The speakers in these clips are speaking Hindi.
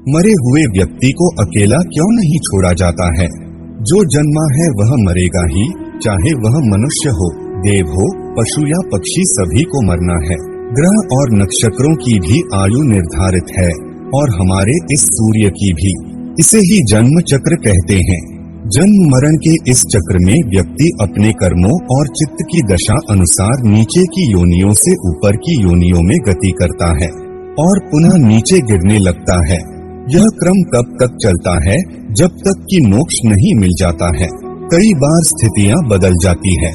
मरे हुए व्यक्ति को अकेला क्यों नहीं छोड़ा जाता है? जो जन्मा है वह मरेगा ही, चाहे वह मनुष्य हो, देव हो, पशु या पक्षी, सभी को मरना है। ग्रह और नक्षत्रों की भी आयु निर्धारित है और हमारे इस सूर्य की भी। इसे ही जन्म चक्र कहते हैं। जन्म मरण के इस चक्र में व्यक्ति अपने कर्मों और चित्त की दशा अनुसार नीचे की योनियों से ऊपर की योनियों में गति करता है और पुनः नीचे गिरने लगता है। यह क्रम तब तक चलता है जब तक कि मोक्ष नहीं मिल जाता है। कई बार स्थितियां बदल जाती है।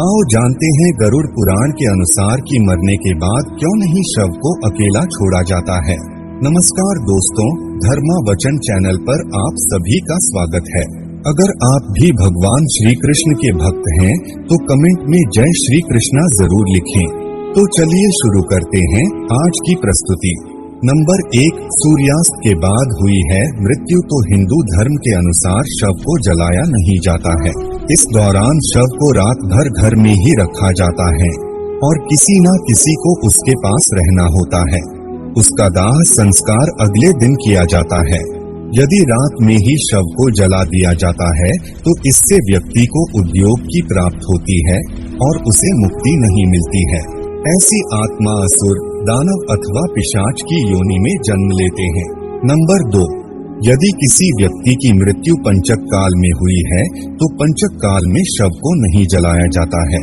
आओ जानते हैं गरुड़ पुराण के अनुसार कि मरने के बाद क्यों नहीं शव को अकेला छोड़ा जाता है। नमस्कार दोस्तों, धर्मा वचन चैनल पर आप सभी का स्वागत है। अगर आप भी भगवान श्री कृष्ण के भक्त हैं तो कमेंट में जय श्री कृष्णा जरूर लिखें। तो चलिए शुरू करते हैं आज की प्रस्तुति। नंबर 1, सूर्यास्त के बाद हुई है मृत्यु तो हिंदू धर्म के अनुसार शव को जलाया नहीं जाता है। इस दौरान शव को रात भर घर में ही रखा जाता है और किसी न किसी को उसके पास रहना होता है। उसका दाह संस्कार अगले दिन किया जाता है। यदि रात में ही शव को जला दिया जाता है तो इससे व्यक्ति को उद्योग की प्राप्त होती है और उसे मुक्ति नहीं मिलती है। ऐसी आत्मा असुर, दानव अथवा पिशाच की योनि में जन्म लेते हैं। नंबर 2, यदि किसी व्यक्ति की मृत्यु पंचक काल में हुई है तो पंचक काल में शव को नहीं जलाया जाता है।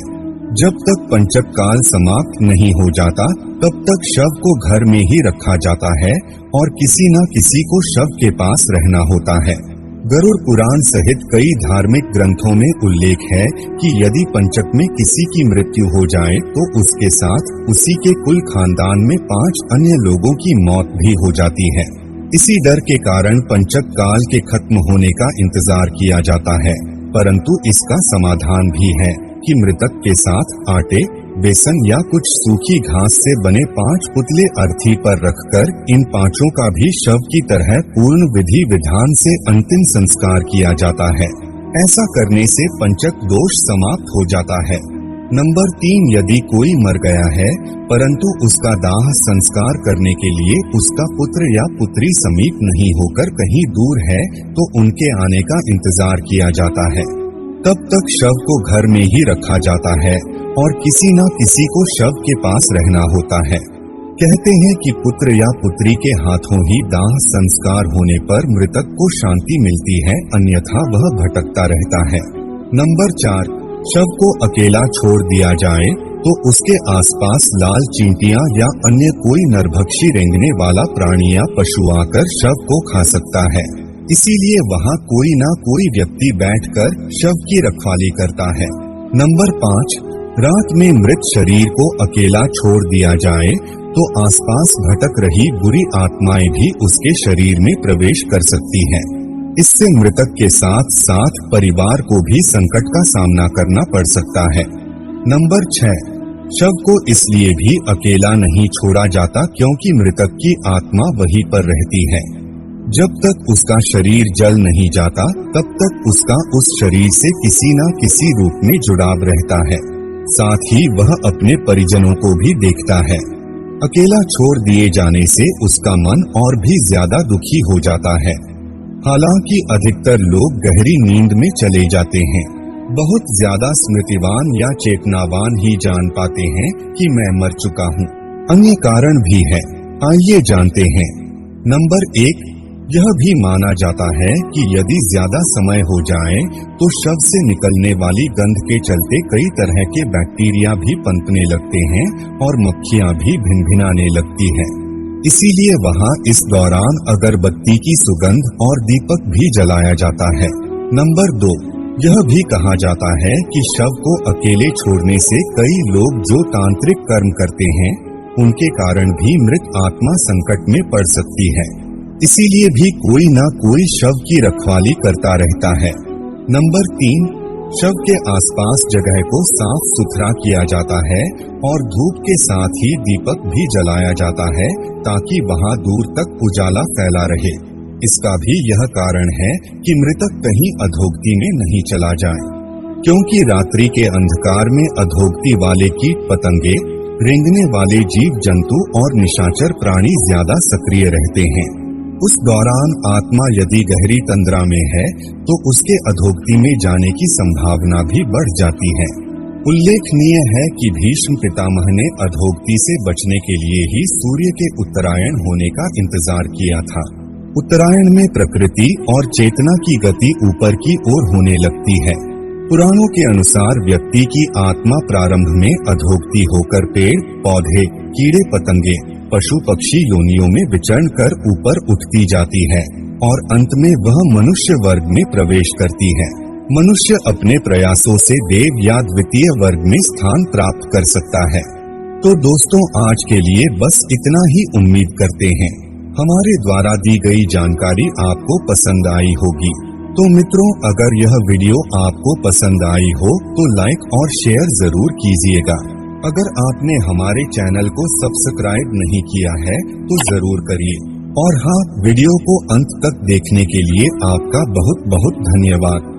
जब तक पंचक काल समाप्त नहीं हो जाता तब तक शव को घर में ही रखा जाता है और किसी न किसी को शव के पास रहना होता है। गरुड़ पुराण सहित कई धार्मिक ग्रंथों में उल्लेख है कि यदि पंचक में किसी की मृत्यु हो जाए तो उसके साथ उसी के कुल खानदान में 5 अन्य लोगों की मौत भी हो जाती है। इसी डर के कारण पंचक काल के खत्म होने का इंतजार किया जाता है, परंतु इसका समाधान भी है कि मृतक के साथ आटे, बेसन या कुछ सूखी घास से बने 5 पुतले अर्थी पर रखकर इन 5 का भी शव की तरह पूर्ण विधि विधान से अंतिम संस्कार किया जाता है। ऐसा करने से पंचक दोष समाप्त हो जाता है। नंबर 3, यदि कोई मर गया है परंतु उसका दाह संस्कार करने के लिए उसका पुत्र या पुत्री समीप नहीं होकर कहीं दूर है तो उनके आने का इंतजार किया जाता है। तब तक शव को घर में ही रखा जाता है और किसी न किसी को शव के पास रहना होता है। कहते हैं कि पुत्र या पुत्री के हाथों ही दाह संस्कार होने पर मृतक को शांति मिलती है, अन्यथा वह भटकता रहता है। नंबर 4, शव को अकेला छोड़ दिया जाए तो उसके आसपास लाल चींटियां या अन्य कोई नरभक्षी रेंगने वाला प्राणी या पशु आकर शव को खा सकता है। इसीलिए वहाँ कोई ना कोई व्यक्ति बैठकर शव की रखवाली करता है। नंबर 5, रात में मृत शरीर को अकेला छोड़ दिया जाए तो आसपास भटक रही बुरी आत्माएं भी उसके शरीर में प्रवेश कर सकती हैं। इससे मृतक के साथ साथ परिवार को भी संकट का सामना करना पड़ सकता है। नंबर 6, शव को इसलिए भी अकेला नहीं छोड़ा जाता क्योंकि मृतक की आत्मा वहीं पर रहती है। जब तक उसका शरीर जल नहीं जाता तब तक उसका उस शरीर से किसी न किसी रूप में जुड़ाव रहता है। साथ ही वह अपने परिजनों को भी देखता है। अकेला छोड़ दिए जाने से उसका मन और भी ज्यादा दुखी हो जाता है। हालांकि अधिकतर लोग गहरी नींद में चले जाते हैं। बहुत ज्यादा स्मृतिवान या चेतनावान ही जान पाते हैं कि मैं मर चुका हूँ। अन्य कारण भी है, आइए जानते हैं। नंबर 1, यह भी माना जाता है कि यदि ज्यादा समय हो जाए तो शव से निकलने वाली गंध के चलते कई तरह के बैक्टीरिया भी पनपने लगते हैं और मक्खियां भी भिनभिनाने लगती हैं। इसीलिए वहाँ इस दौरान अगरबत्ती की सुगंध और दीपक भी जलाया जाता है। नंबर 2, यह भी कहा जाता है कि शव को अकेले छोड़ने से कई लोग जो तांत्रिक कर्म करते हैं उनके कारण भी मृत आत्मा संकट में पड़ सकती है। इसीलिए भी कोई ना कोई शव की रखवाली करता रहता है। नंबर 3, शव के आसपास जगह को साफ सुथरा किया जाता है और धूप के साथ ही दीपक भी जलाया जाता है ताकि वहाँ दूर तक उजाला फैला रहे। इसका भी यह कारण है कि मृतक कहीं अधोगति में नहीं चला जाए, क्योंकि रात्रि के अंधकार में अधोगति वाले कीट पतंगे, रेंगने वाले जीव जंतु और निशाचर प्राणी ज्यादा सक्रिय रहते हैं। उस दौरान आत्मा यदि गहरी तंद्रा में है तो उसके अधोगति में जाने की संभावना भी बढ़ जाती है। उल्लेखनीय है कि भीष्म पितामह ने अधोगति से बचने के लिए ही सूर्य के उत्तरायण होने का इंतजार किया था। उत्तरायण में प्रकृति और चेतना की गति ऊपर की ओर होने लगती है। पुराणों के अनुसार व्यक्ति की आत्मा प्रारंभ में अधोगति होकर पेड़ पौधे कीड़े पतंगे पशु पक्षी योनियों में विचरण कर ऊपर उठती जाती है और अंत में वह मनुष्य वर्ग में प्रवेश करती है। मनुष्य अपने प्रयासों से देव या द्वितीय वर्ग में स्थान प्राप्त कर सकता है। तो दोस्तों, आज के लिए बस इतना ही। उम्मीद करते हैं हमारे द्वारा दी गई जानकारी आपको पसंद आई होगी। तो मित्रों, अगर यह वीडियो आपको पसंद आई हो तो लाइक और शेयर जरूर कीजिएगा। अगर आपने हमारे चैनल को सब्सक्राइब नहीं किया है तो जरूर करिए। और हाँ, वीडियो को अंत तक देखने के लिए आपका बहुत बहुत धन्यवाद।